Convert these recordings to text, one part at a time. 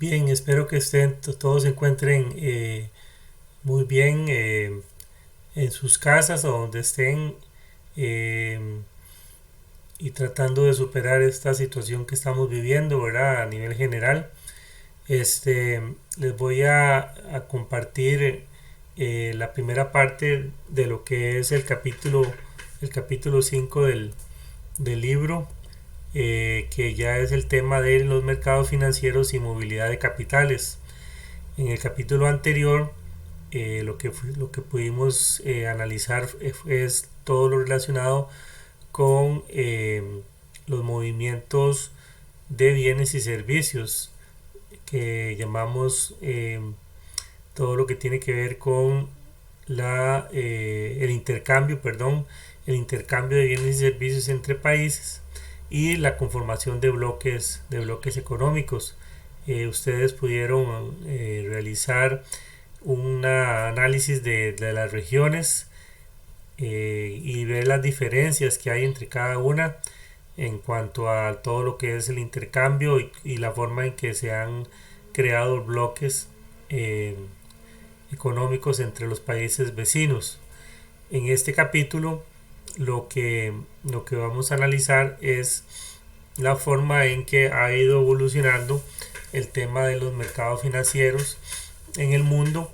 Bien, espero que todos se encuentren muy bien en sus casas o donde estén eh, y tratando de superar esta situación que estamos viviendo, ¿verdad? A nivel general. Les voy a compartir la primera parte de lo que es el capítulo 5 del libro, que ya es el tema de los mercados financieros y movilidad de capitales. En el capítulo anterior, lo que pudimos analizar es todo lo relacionado con los movimientos de bienes y servicios, que llamamos todo lo que tiene que ver con el intercambio de bienes y servicios entre países y la conformación de bloques económicos. Ustedes pudieron realizar un análisis de las regiones y ver las diferencias que hay entre cada una en cuanto a todo lo que es el intercambio y la forma en que se han creado bloques eh, económicos entre los países vecinos. En este capítulo lo que vamos a analizar es la forma en que ha ido evolucionando el tema de los mercados financieros en el mundo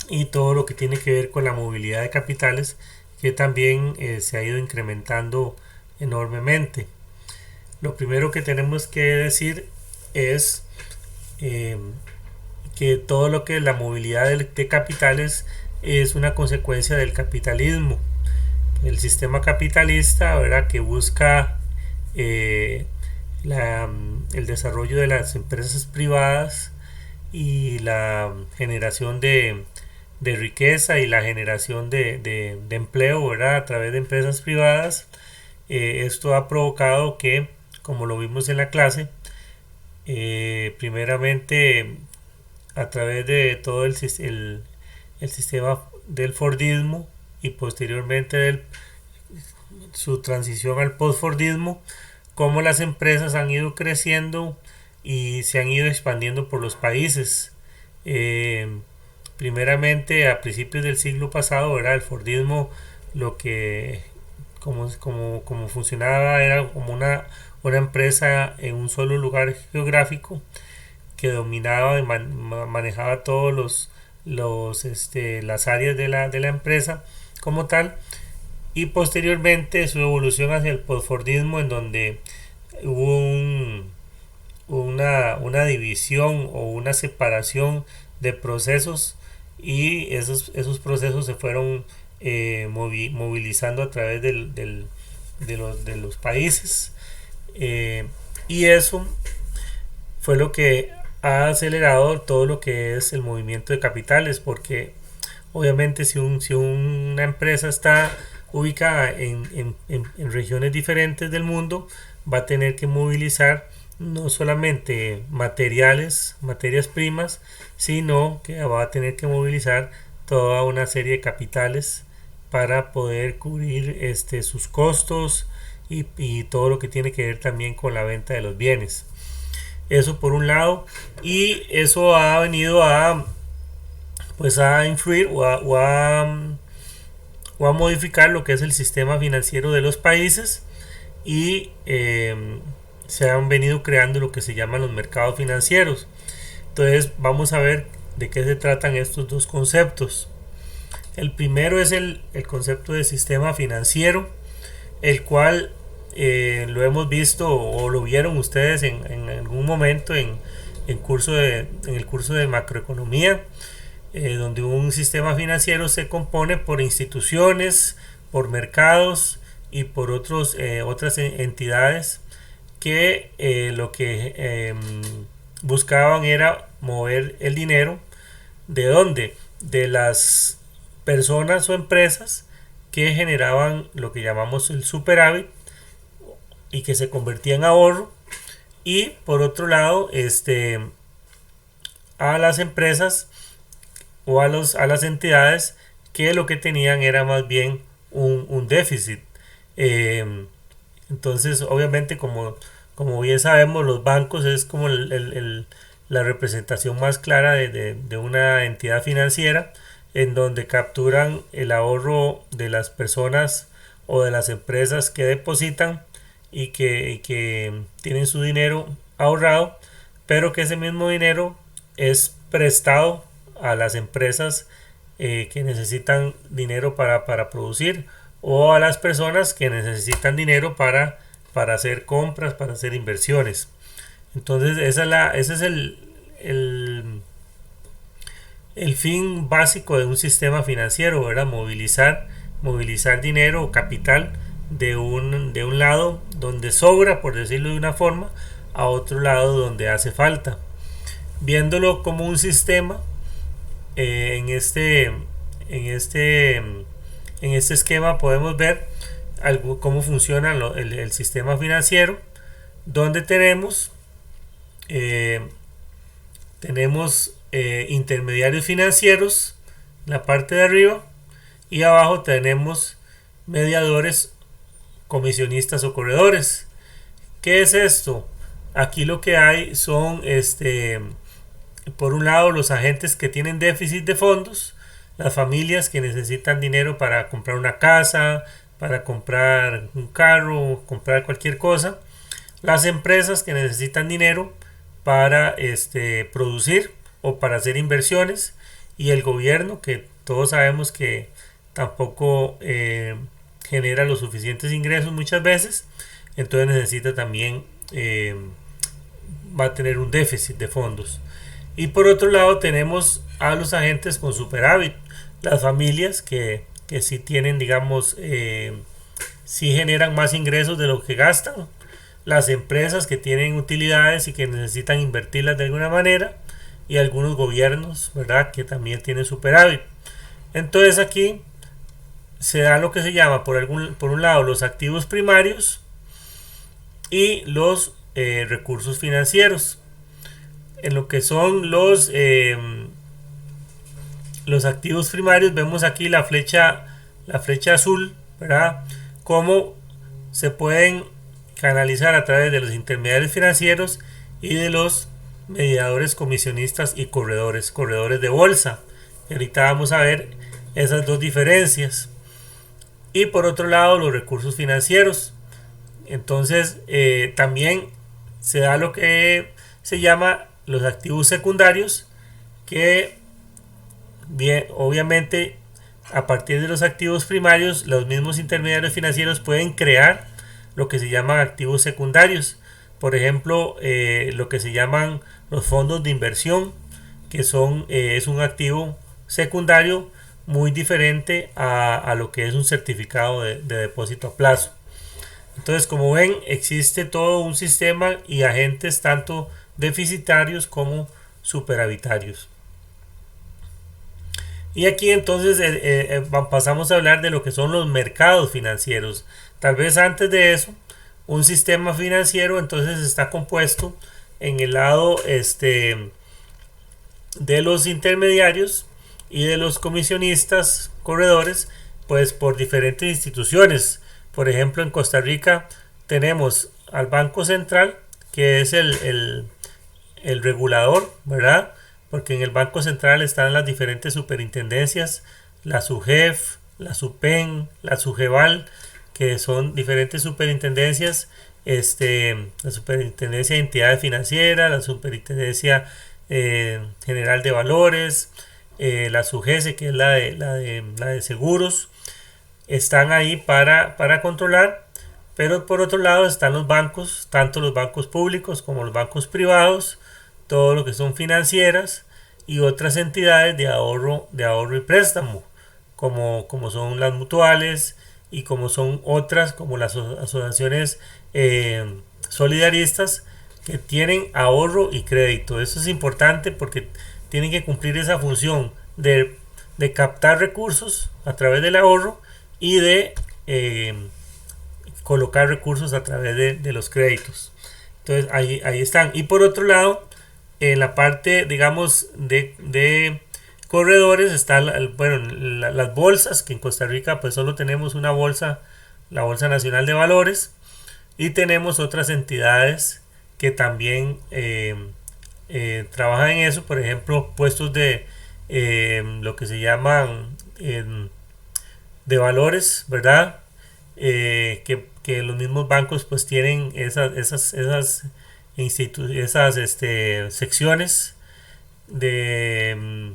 y todo lo que tiene que ver con la movilidad de capitales, que también se ha ido incrementando enormemente. Lo primero que tenemos que decir es eh, que todo lo que es la movilidad de capitales es una consecuencia del capitalismo. El sistema capitalista, ¿verdad?, que busca eh, el desarrollo de las empresas privadas y la generación de riqueza y la generación de empleo, ¿verdad?, a través de empresas privadas. Esto ha provocado que, como lo vimos en la clase, primeramente a través de todo el sistema del Fordismo y posteriormente su transición al postfordismo, cómo las empresas han ido creciendo y se han ido expandiendo por los países. Eh, Primeramente, a principios del siglo pasado, era el Fordismo, lo que como funcionaba era como una empresa en un solo lugar geográfico que dominaba y manejaba todos las áreas de la empresa como tal, y posteriormente su evolución hacia el postfordismo, en donde hubo una división o una separación de procesos, y esos procesos se fueron movilizando a través de los países, eh, y eso fue lo que ha acelerado todo lo que es el movimiento de capitales, porque obviamente si una empresa está ubicada en regiones diferentes del mundo, va a tener que movilizar no solamente materias primas, sino que va a tener que movilizar toda una serie de capitales para poder cubrir sus costos y todo lo que tiene que ver también con la venta de los bienes. Eso por un lado, y eso ha venido a influir o a modificar lo que es el sistema financiero de los países, y se han venido creando lo que se llaman los mercados financieros. Entonces vamos a ver de qué se tratan estos dos conceptos. El primero es el concepto de sistema financiero, el cual lo hemos visto o lo vieron ustedes en algún momento en el curso de macroeconomía, donde un sistema financiero se compone por instituciones, por mercados y por otras entidades que lo que buscaban era mover el dinero. ¿De dónde? De las personas o empresas que generaban lo que llamamos el superávit y que se convertía en ahorro, y por otro lado a las empresas o a las entidades que lo que tenían era más bien un déficit. Eh, entonces, obviamente, como bien sabemos, los bancos es como la representación más clara de una entidad financiera, en donde capturan el ahorro de las personas o de las empresas que depositan y que tienen su dinero ahorrado, pero que ese mismo dinero es prestado a las empresas que necesitan dinero para producir, o a las personas que necesitan dinero para hacer compras, para hacer inversiones. Entonces ese es el fin básico de un sistema financiero, ¿verdad? Movilizar dinero o capital de un lado donde sobra, por decirlo de una forma, a otro lado donde hace falta. Viéndolo como un sistema, en este esquema podemos ver cómo funciona el sistema financiero, donde tenemos intermediarios financieros en la parte de arriba, y abajo tenemos mediadores, comisionistas o corredores. ¿Qué es esto? Aquí lo que hay son por un lado los agentes que tienen déficit de fondos, las familias que necesitan dinero para comprar una casa, para comprar un carro, comprar cualquier cosa, las empresas que necesitan dinero para producir o para hacer inversiones, y el gobierno, que todos sabemos que tampoco genera los suficientes ingresos muchas veces, entonces necesita también, va a tener un déficit de fondos. Y por otro lado tenemos a los agentes con superávit, las familias que sí tienen, digamos, sí generan más ingresos de lo que gastan, las empresas que tienen utilidades y que necesitan invertirlas de alguna manera, y algunos gobiernos, ¿verdad?, que también tienen superávit. Entonces aquí se da lo que se llama por un lado los activos primarios y los recursos financieros. En lo que son los activos primarios, vemos aquí la flecha azul, ¿verdad?, cómo se pueden canalizar a través de los intermediarios financieros y de los mediadores, comisionistas y corredores de bolsa. Y ahorita vamos a ver esas dos diferencias. Y por otro lado, los recursos financieros. Entonces también se da lo que se llama los activos secundarios, que bien, obviamente a partir de los activos primarios, los mismos intermediarios financieros pueden crear lo que se llaman activos secundarios. Por ejemplo, lo que se llaman los fondos de inversión, que es un activo secundario muy diferente a lo que es un certificado de depósito a plazo. Entonces, como ven, existe todo un sistema y agentes tanto deficitarios como superavitarios. Y aquí entonces pasamos a hablar de lo que son los mercados financieros. Tal vez antes de eso, un sistema financiero entonces está compuesto en el lado de los intermediarios y de los comisionistas, corredores, pues por diferentes instituciones. Por ejemplo, en Costa Rica tenemos al Banco Central, que es el regulador, ¿verdad? Porque en el Banco Central están las diferentes superintendencias, la SUGEF, la SUPEN, la SUGEVAL, que son diferentes superintendencias, la Superintendencia de Entidades Financieras, la Superintendencia General de Valores, la SUGESE, que es la de seguros, están ahí para controlar. Pero por otro lado están los bancos, tanto los bancos públicos como los bancos privados, todo lo que son financieras y otras entidades de ahorro y préstamo, como son las mutuales, y como son otras como las asociaciones solidaristas, que tienen ahorro y crédito. Eso es importante porque tienen que cumplir esa función de captar recursos a través del ahorro y de colocar recursos a través de los créditos. Entonces ahí están. Y por otro lado, en la parte, digamos, de corredores están las bolsas, que en Costa Rica pues solo tenemos una bolsa, la Bolsa Nacional de Valores, y tenemos otras entidades que también trabajan en eso, por ejemplo, puestos de lo que se llaman de valores, ¿verdad? Que los mismos bancos pues tienen esas secciones de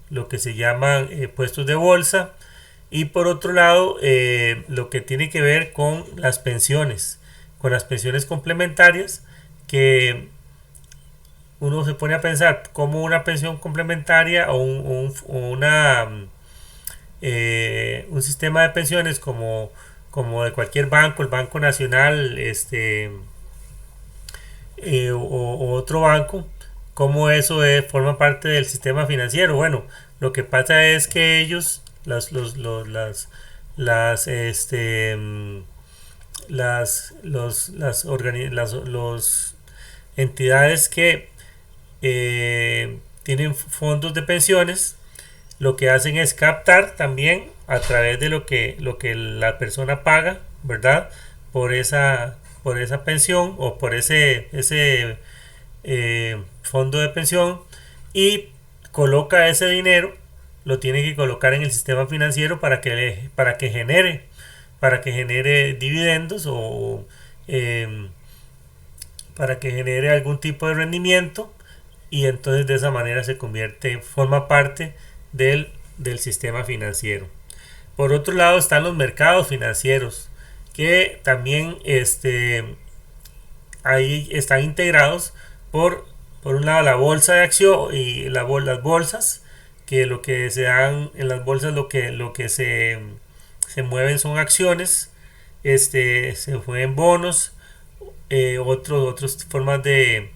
lo que se llaman puestos de bolsa. Y por otro lado, lo que tiene que ver con las pensiones complementarias, que uno se pone a pensar cómo una pensión complementaria un sistema de pensiones como de cualquier banco, el Banco Nacional, o otro banco, cómo eso forma parte del sistema financiero. Bueno, lo que pasa es que ellos, las, este, los entidades que tienen fondos de pensiones, lo que hacen es captar también a través de lo que la persona paga, ¿verdad? Por esa pensión o por ese fondo de pensión, y coloca ese dinero, lo tiene que colocar en el sistema financiero para que genere dividendos o para que genere algún tipo de rendimiento, y entonces de esa manera forma parte del sistema financiero. Por otro lado están los mercados financieros, que también ahí están integrados por un lado la bolsa de acción y las bolsas, que lo que se dan en las bolsas, lo que se mueven son acciones, se mueven bonos, otras formas de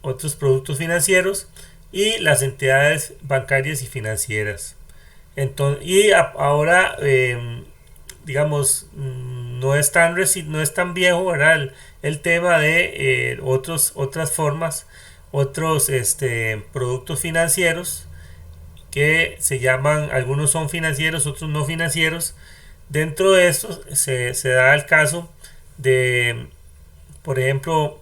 otros productos financieros, y las entidades bancarias y financieras. Entonces, ahora, digamos, no es tan viejo, ¿verdad? El tema de otras formas, otros productos financieros que se llaman, algunos son financieros, otros no financieros. Dentro de estos se da el caso de, por ejemplo,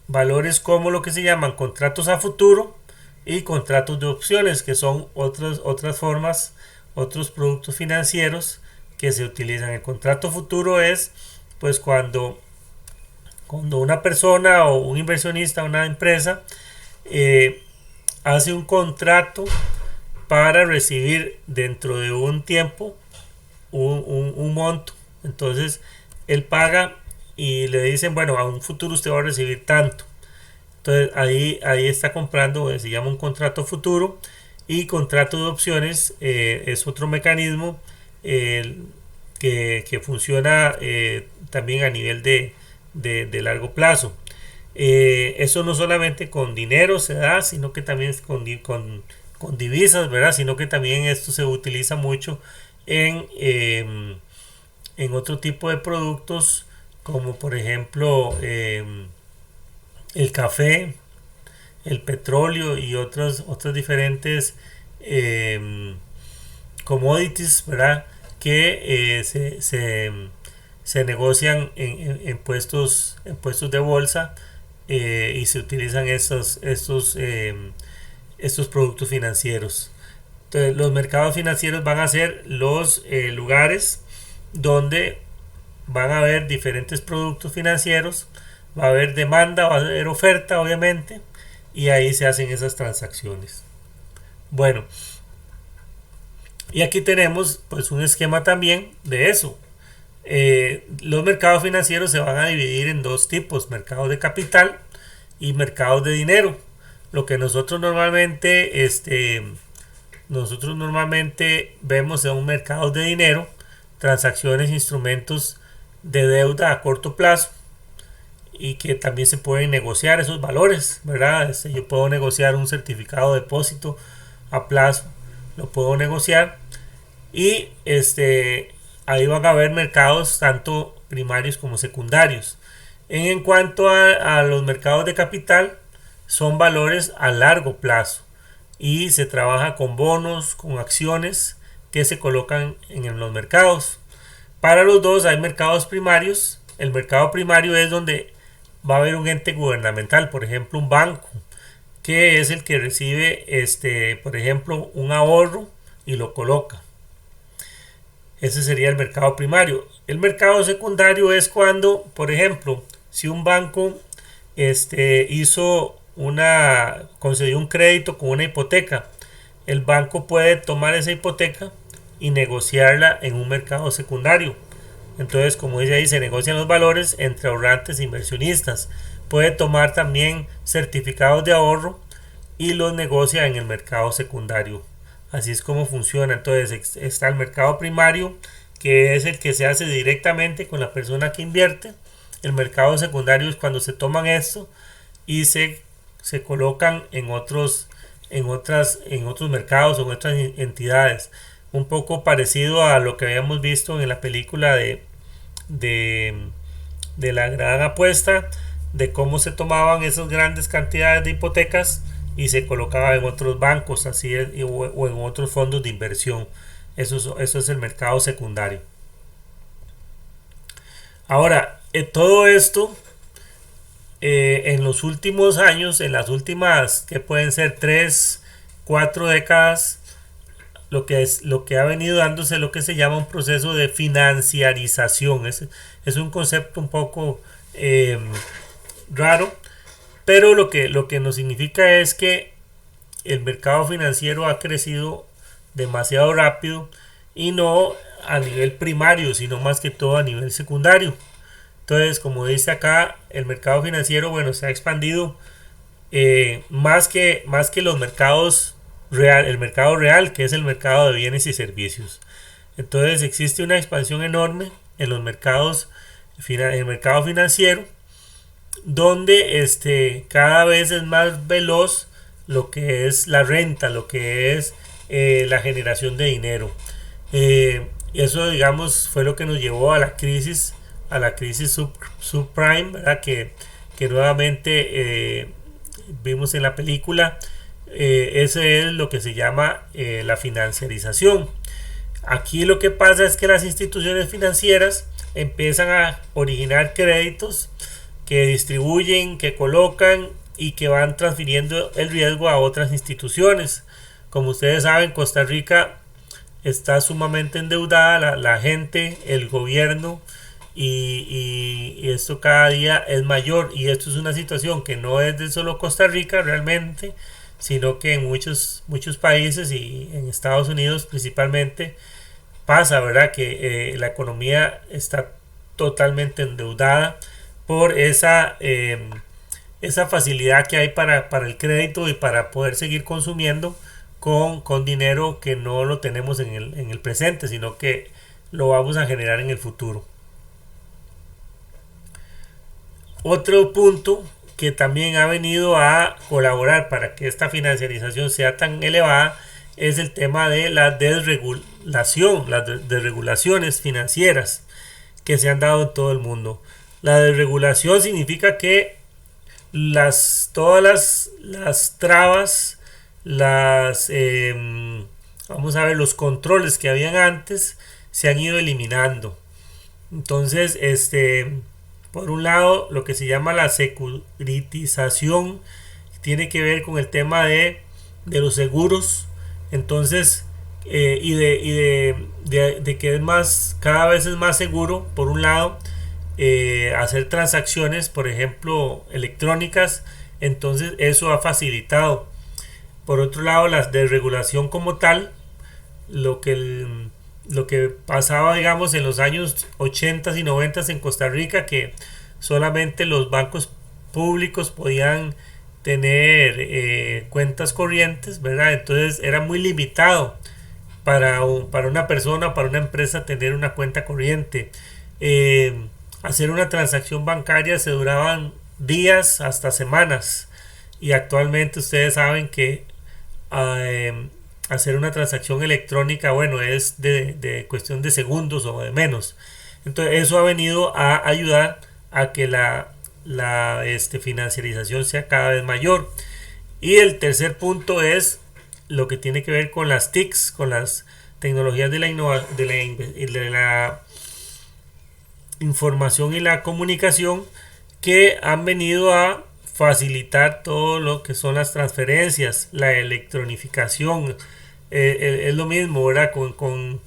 valores como lo que se llaman contratos a futuro y contratos de opciones, que son otras formas, otros productos financieros que se utilizan. El contrato futuro es pues cuando una persona o un inversionista, una empresa, hace un contrato para recibir dentro de un tiempo un monto. Entonces él paga y le dicen, bueno, a un futuro usted va a recibir tanto. Entonces ahí está comprando, se llama un contrato futuro. Y contrato de opciones es otro mecanismo que funciona también a nivel de largo plazo. Eso no solamente con dinero se da, sino que también con divisas, ¿verdad? Sino que también esto se utiliza mucho en otro tipo de productos, como por ejemplo el café, el petróleo y otras diferentes commodities, ¿verdad? Que se negocian en puestos de bolsa, y se utilizan estos productos financieros. Entonces, los mercados financieros van a ser los lugares donde van a haber diferentes productos financieros, va a haber demanda, va a haber oferta, obviamente, y ahí se hacen esas transacciones. Bueno, y aquí tenemos pues un esquema también de eso. Los mercados financieros se van a dividir en dos tipos: mercados de capital y mercados de dinero. Lo que nosotros normalmente vemos en un mercado de dinero, transacciones, instrumentos de deuda a corto plazo, y que también se pueden negociar esos valores, ¿verdad? Yo puedo negociar un certificado de depósito a plazo, lo puedo negociar, y ahí van a haber mercados tanto primarios como secundarios. En cuanto a los mercados de capital, son valores a largo plazo y se trabaja con bonos, con acciones que se colocan en los mercados. Para los dos hay mercados primarios. El mercado primario es donde va a haber un ente gubernamental, por ejemplo un banco, que es el que recibe, por ejemplo, un ahorro y lo coloca. Ese sería el mercado primario. El mercado secundario es cuando, por ejemplo, si un banco concedió un crédito con una hipoteca, el banco puede tomar esa hipoteca y negociarla en un mercado secundario. Entonces, como dice ahí, se negocian los valores entre ahorrantes e inversionistas. Puede tomar también certificados de ahorro y los negocia en el mercado secundario. Así es como funciona. Entonces está el mercado primario, que es el que se hace directamente con la persona que invierte. El mercado secundario es cuando se toman esto y se colocan en otros mercados o en otras entidades. Un poco parecido a lo que habíamos visto en la película de, de la gran apuesta, de cómo se tomaban esas grandes cantidades de hipotecas y se colocaba en otros bancos o en otros fondos de inversión. Eso es el mercado secundario. Ahora, todo esto en los últimos años, en las últimas que pueden ser 3 4 décadas, lo que ha venido dándose lo que se llama un proceso de financiarización. Es un concepto un poco raro, pero lo que nos significa es que el mercado financiero ha crecido demasiado rápido y no a nivel primario, sino más que todo a nivel secundario. Entonces, como dice acá, el mercado financiero, bueno, se ha expandido más que los mercados el mercado real, que es el mercado de bienes y servicios. Entonces, existe una expansión enorme en los mercados, en el mercado financiero, donde cada vez es más veloz lo que es la renta, lo que es la generación de dinero. Y eso, digamos, fue lo que nos llevó a la crisis subprime, ¿verdad? Que nuevamente vimos en la película. Ese es lo que se llama la financiarización. Aquí lo que pasa es que las instituciones financieras empiezan a originar créditos que distribuyen, que colocan y que van transfiriendo el riesgo a otras instituciones. Como ustedes saben, Costa Rica está sumamente endeudada, la gente, el gobierno, y esto cada día es mayor, y esto es una situación que no es de solo Costa Rica realmente, sino que en muchos países y en Estados Unidos principalmente pasa, ¿verdad? Que la economía está totalmente endeudada por esa facilidad que hay para el crédito y para poder seguir consumiendo con dinero que no lo tenemos en el presente, sino que lo vamos a generar en el futuro. Otro punto que también ha venido a colaborar para que esta financiarización sea tan elevada es el tema de la desregulación, las desregulaciones financieras que se han dado en todo el mundo. La desregulación significa que todas las trabas, vamos a ver, los controles que habían antes se han ido eliminando. Entonces, por un lado, lo que se llama la securitización tiene que ver con el tema de los seguros. Entonces, y de que cada vez es más seguro, por un lado, hacer transacciones, por ejemplo, electrónicas. Entonces, eso ha facilitado. Por otro lado, la desregulación como tal, lo que pasaba, digamos, en los años 80 y 90 en Costa Rica, que solamente los bancos públicos podían tener cuentas corrientes, ¿verdad? Entonces era muy limitado para una persona, para una empresa tener una cuenta corriente. Hacer una transacción bancaria se duraban días hasta semanas, y actualmente ustedes saben que hacer una transacción electrónica, bueno, es de cuestión de segundos o de menos. Entonces eso ha venido a ayudar a que la financiarización sea cada vez mayor. Y el tercer punto es lo que tiene que ver con las TICs, con las tecnologías de la información y la comunicación, que han venido a facilitar todo lo que son las transferencias, la electronificación. Es lo mismo, ¿verdad? Con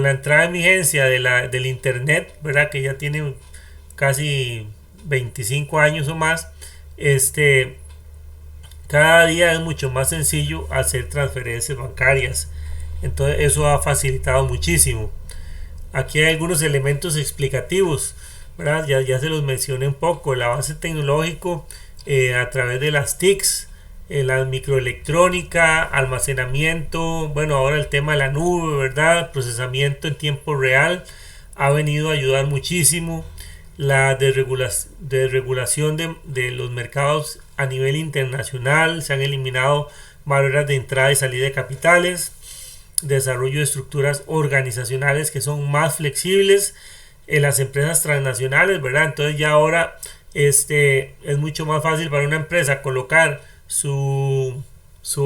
la entrada en vigencia del Internet, ¿verdad? Que ya tiene casi 25 años o más, cada día es mucho más sencillo hacer transferencias bancarias. Entonces eso ha facilitado muchísimo. Aquí hay algunos elementos explicativos, ¿verdad? Ya se los mencioné un poco. El avance tecnológico a través de las TICs, la microelectrónica, almacenamiento, bueno, ahora el tema de la nube, ¿verdad? Procesamiento en tiempo real ha venido a ayudar muchísimo. La desregulación de los mercados a nivel internacional, se han eliminado barreras de entrada y salida de capitales, desarrollo de estructuras organizacionales que son más flexibles en las empresas transnacionales, ¿verdad? Entonces ya ahora es mucho más fácil para una empresa colocar su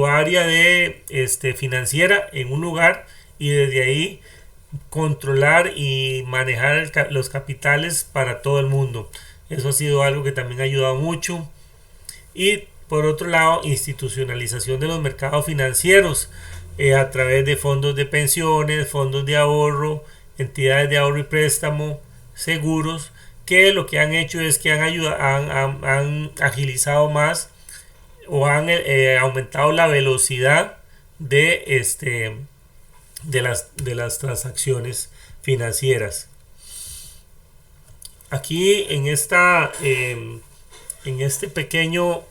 área de financiera en un lugar y desde ahí controlar y manejar los capitales para todo el mundo. Eso ha sido algo que también ha ayudado mucho. Y por otro lado, institucionalización de los mercados financieros a través de fondos de pensiones, fondos de ahorro, entidades de ahorro y préstamo, seguros, que lo que han hecho es que han agilizado más o han aumentado la velocidad de las transacciones financieras. Aquí en este pequeño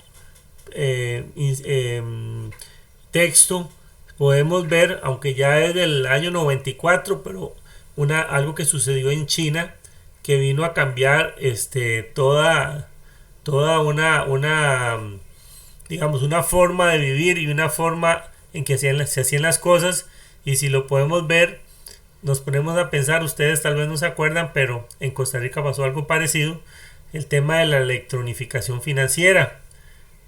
texto podemos ver, aunque ya es del año 94, pero algo que sucedió en China que vino a cambiar toda una digamos una forma de vivir y una forma en que se hacían las cosas. Y si lo podemos ver, nos ponemos a pensar, ustedes tal vez no se acuerdan, pero en Costa Rica pasó algo parecido, el tema de la electronificación financiera.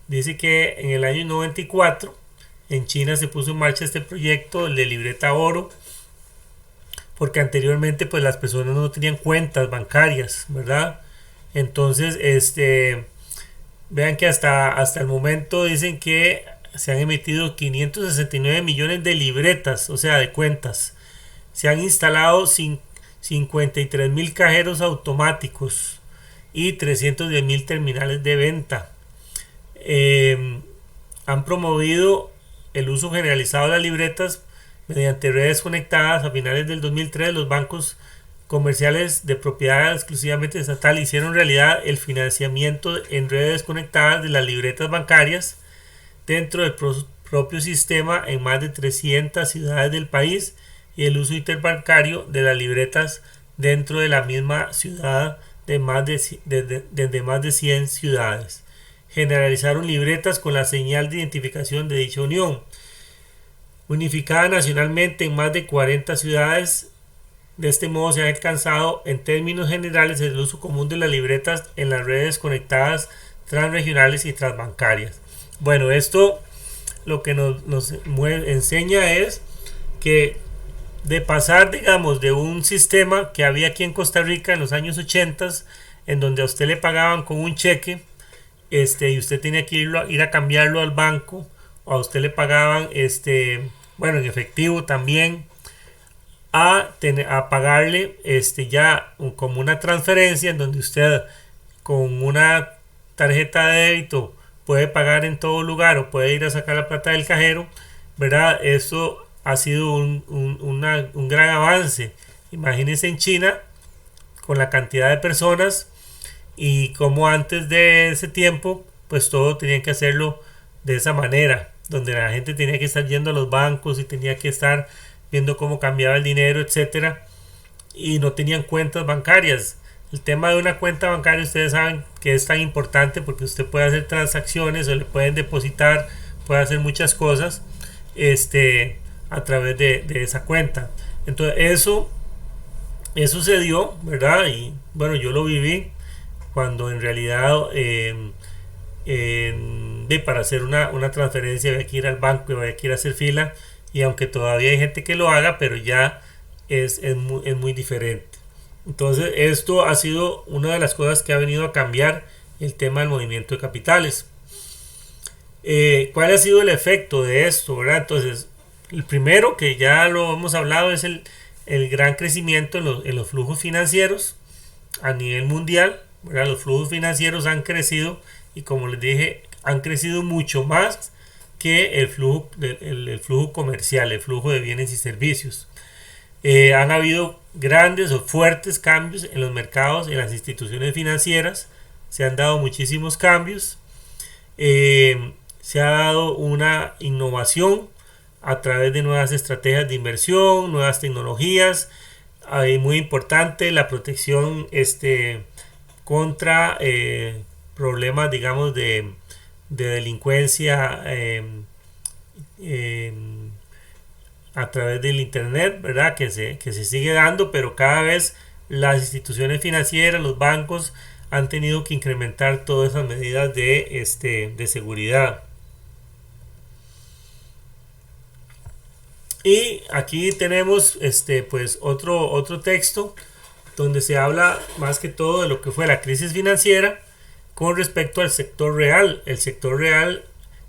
Dice que en el año 94 en China se puso en marcha este proyecto de libreta oro, porque anteriormente pues las personas no tenían cuentas bancarias, ¿verdad? Entonces, vean que hasta el momento dicen que se han emitido 569 millones de libretas, o sea, de cuentas. Se han instalado 53.000 cajeros automáticos y 310.000 terminales de venta. Han promovido el uso generalizado de las libretas mediante redes conectadas. A finales del 2003, los bancos comerciales de propiedad exclusivamente estatal hicieron realidad el financiamiento en redes conectadas de las libretas bancarias dentro del propio sistema en más de 300 ciudades del país, y el uso interbancario de las libretas dentro de la misma ciudad de más de 100 ciudades. Generalizaron libretas con la señal de identificación de dicha unión, unificada nacionalmente en más de 40 ciudades. De este modo se ha alcanzado en términos generales el uso común de las libretas en las redes conectadas transregionales y transbancarias. Bueno, esto lo que nos enseña es que de pasar, digamos, de un sistema que había aquí en Costa Rica en los años 80, en donde a usted le pagaban con un cheque, y usted tenía que ir a cambiarlo al banco, o a usted le pagaban, bueno, en efectivo también, a pagarle ya como una transferencia en donde usted con una tarjeta de débito puede pagar en todo lugar o puede ir a sacar la plata del cajero, ¿verdad? Eso ha sido un gran avance. Imagínense en China con la cantidad de personas y como antes de ese tiempo pues todo tenían que hacerlo de esa manera, donde la gente tenía que estar yendo a los bancos y tenía que estar viendo cómo cambiaba el dinero, etcétera, y no tenían cuentas bancarias. El tema de una cuenta bancaria, ustedes saben que es tan importante porque usted puede hacer transacciones o le pueden depositar, puede hacer muchas cosas a través de esa cuenta. Entonces eso sucedió, ¿verdad? Y bueno, yo lo viví cuando en realidad para hacer una transferencia había que ir al banco y había que ir a hacer fila, y aunque todavía hay gente que lo haga, pero ya es muy diferente. Entonces esto ha sido una de las cosas que ha venido a cambiar el tema del movimiento de capitales. ¿Cuál ha sido el efecto de esto, verdad? Entonces, el primero, que ya lo hemos hablado, es el gran crecimiento en los flujos financieros a nivel mundial, ¿verdad? Los flujos financieros han crecido y, como les dije, han crecido mucho más que el flujo comercial, el flujo de bienes y servicios. Han habido grandes o fuertes cambios en los mercados, en las instituciones financieras. Se han dado muchísimos cambios. Se ha dado una innovación a través de nuevas estrategias de inversión, nuevas tecnologías. Muy importante la protección contra problemas, digamos, de delincuencia a través del internet, ¿verdad? Que se sigue dando, pero cada vez las instituciones financieras, los bancos, han tenido que incrementar todas esas medidas de seguridad. Y aquí tenemos pues otro texto donde se habla más que todo de lo que fue la crisis financiera con respecto al sector real. El sector real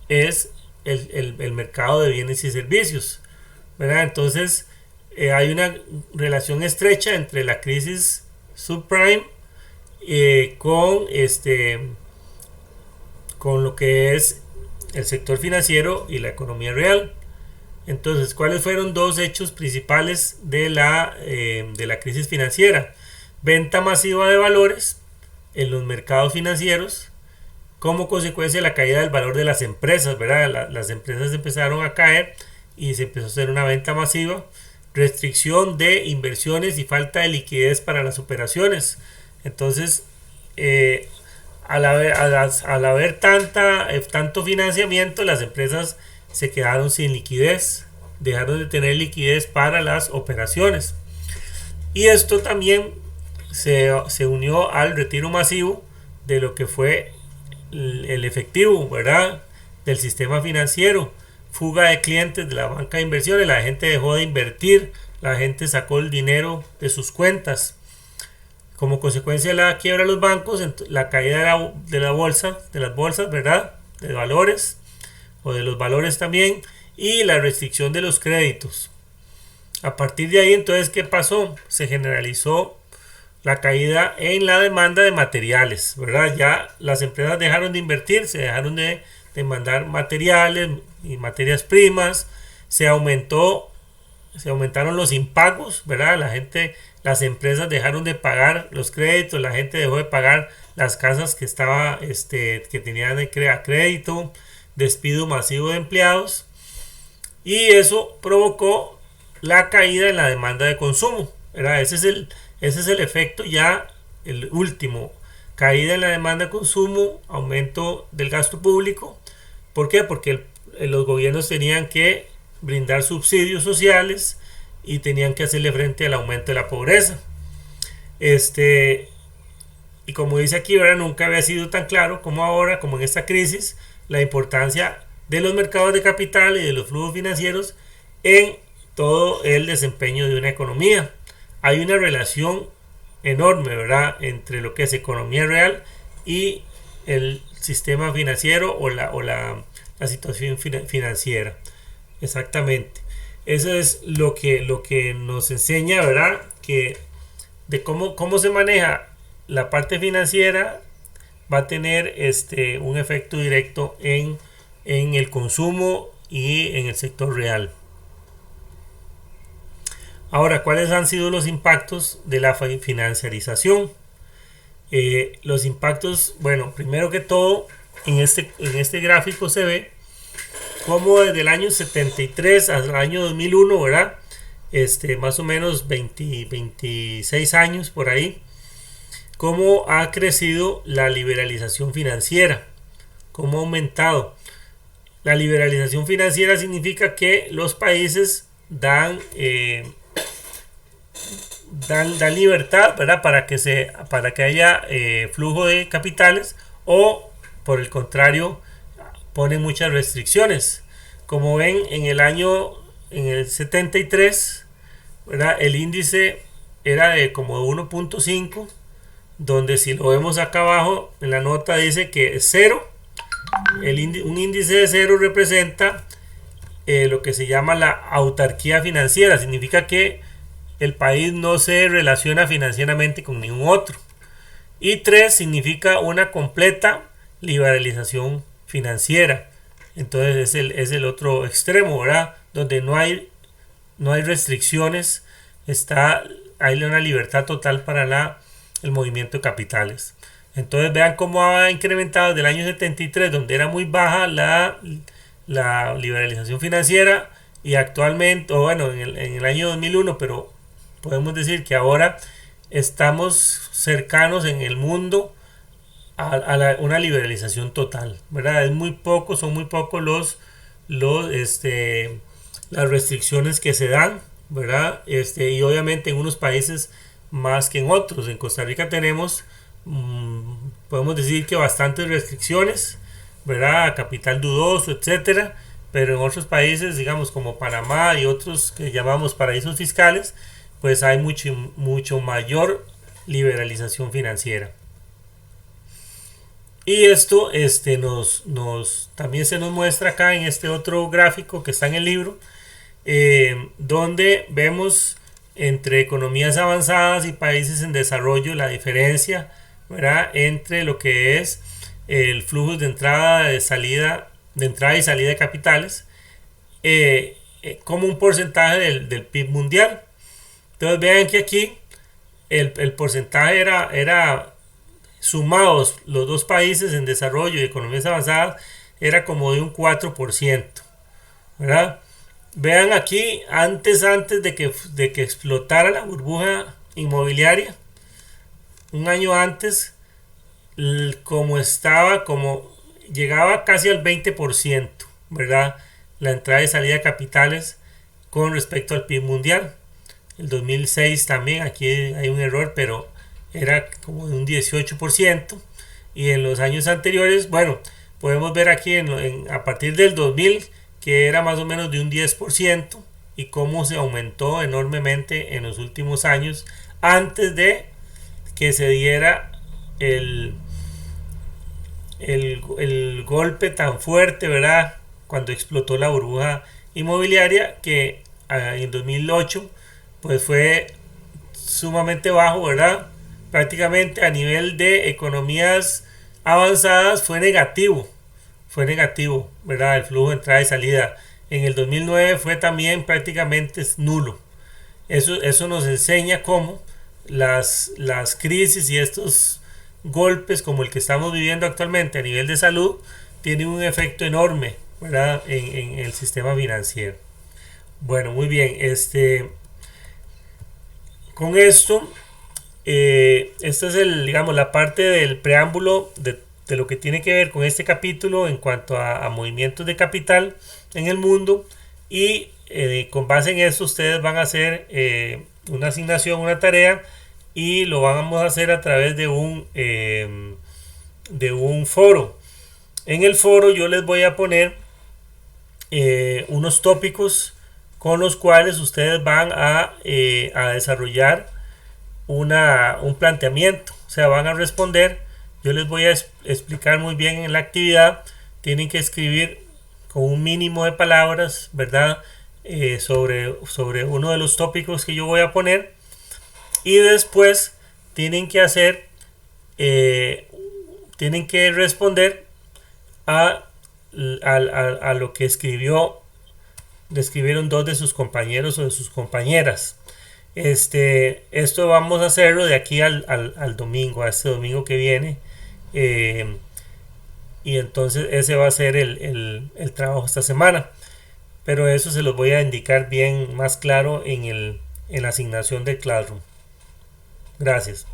es el mercado de bienes y servicios, ¿verdad? Entonces hay una relación estrecha entre la crisis subprime con lo que es el sector financiero y la economía real. Entonces, ¿cuáles fueron dos hechos principales de la crisis financiera? Venta masiva de valores en los mercados financieros como consecuencia de la caída del valor de las empresas, ¿verdad? Las empresas empezaron a caer y se empezó a hacer una venta masiva. Restricción de inversiones y falta de liquidez para las operaciones. Entonces, al haber tanto financiamiento, las empresas se quedaron sin liquidez, dejaron de tener liquidez para las operaciones. Y esto también se unió al retiro masivo de lo que fue el efectivo, ¿verdad? Del sistema financiero. Fuga de clientes de la banca de inversiones, la gente dejó de invertir, la gente sacó el dinero de sus cuentas. Como consecuencia de la quiebra de los bancos, la caída de las bolsas, ¿verdad? De valores o de los valores también, y la restricción de los créditos. A partir de ahí, entonces, ¿qué pasó? Se generalizó la caída en la demanda de materiales, ¿verdad? Ya las empresas dejaron de invertir, se dejaron de mandar materiales y materias primas, se aumentaron los impagos, ¿verdad? Las empresas dejaron de pagar los créditos, la gente dejó de pagar las casas que tenían a crédito, despido masivo de empleados, y eso provocó la caída en la demanda de consumo, ¿verdad? Ese es el efecto ya, el último: caída en la demanda de consumo, aumento del gasto público. ¿Por qué? Porque los gobiernos tenían que brindar subsidios sociales y tenían que hacerle frente al aumento de la pobreza. Y como dice aquí, ¿verdad? Nunca había sido tan claro como ahora, como en esta crisis, la importancia de los mercados de capital y de los flujos financieros en todo el desempeño de una economía. Hay una relación enorme, ¿verdad?, entre lo que es economía real y el sistema financiero o la situación financiera. Exactamente. Eso es lo que nos enseña, ¿verdad?, que de cómo se maneja la parte financiera va a tener un efecto directo en el consumo y en el sector real. Ahora, ¿cuáles han sido los impactos de la financiarización? Los impactos, bueno, primero que todo, en este gráfico se ve cómo desde el año 73 hasta el año 2001, ¿verdad? Más o menos 26 años por ahí, cómo ha crecido la liberalización financiera, cómo ha aumentado. La liberalización financiera significa que los países dan libertad, ¿verdad?, para que haya flujo de capitales, o por el contrario ponen muchas restricciones. Como ven, en el 73, ¿verdad?, el índice era de como 1.5, donde si lo vemos acá abajo en la nota dice que 0 Un índice de cero representa lo que se llama la autarquía financiera. Significa que el país no se relaciona financieramente con ningún otro. Y 3 significa una completa liberalización financiera. Entonces es el otro extremo, ¿verdad? Donde no hay restricciones, hay una libertad total para el movimiento de capitales. Entonces vean cómo ha incrementado desde el año 73, donde era muy baja la liberalización financiera, y actualmente, o bueno, en el año 2001, pero podemos decir que ahora estamos cercanos en el mundo a una liberalización total, ¿verdad? Son muy pocos las restricciones que se dan, ¿verdad? Y obviamente en unos países más que en otros. En Costa Rica tenemos, podemos decir que bastantes restricciones, ¿verdad? Capital dudoso, etcétera. Pero en otros países, digamos como Panamá y otros que llamamos paraísos fiscales, pues hay mucho mayor liberalización financiera. Y esto también se nos muestra acá en este otro gráfico que está en el libro, donde vemos entre economías avanzadas y países en desarrollo la diferencia, ¿verdad?, entre lo que es el flujo de entrada y salida de capitales, como un porcentaje del PIB mundial. Entonces vean que aquí el porcentaje era sumados los dos países en desarrollo y economías avanzadas, era como de un 4%, ¿verdad? Vean aquí, antes de que explotara la burbuja inmobiliaria, un año antes, como llegaba casi al 20%, ¿verdad?, la entrada y salida de capitales con respecto al PIB mundial. El 2006 también, aquí hay un error, pero era como de un 18%. Y en los años anteriores, bueno, podemos ver aquí a partir del 2000 que era más o menos de un 10%, y cómo se aumentó enormemente en los últimos años antes de que se diera el golpe tan fuerte, ¿verdad?, cuando explotó la burbuja inmobiliaria, que en 2008 pues fue sumamente bajo, ¿verdad? Prácticamente a nivel de economías avanzadas fue negativo, ¿verdad?, el flujo de entrada y salida. En el 2009 fue también prácticamente nulo. Eso nos enseña cómo las crisis y estos golpes como el que estamos viviendo actualmente a nivel de salud tienen un efecto enorme, ¿verdad?, en el sistema financiero. Bueno, muy bien, con esto, esta es digamos, la parte del preámbulo de lo que tiene que ver con este capítulo en cuanto a movimientos de capital en el mundo, y con base en eso ustedes van a hacer una asignación, una tarea, y lo vamos a hacer a través de un foro. En el foro yo les voy a poner unos tópicos con los cuales ustedes van a desarrollar un planteamiento, o sea, van a responder. Yo les voy a explicar muy bien en la actividad. Tienen que escribir con un mínimo de palabras, ¿verdad?, sobre uno de los tópicos que yo voy a poner, y después tienen que responder a lo que describieron dos de sus compañeros o de sus compañeras. Esto vamos a hacerlo de aquí al domingo, a este domingo que viene, y entonces ese va a ser el trabajo esta semana, pero eso se los voy a indicar bien más claro en la asignación de Classroom. Gracias.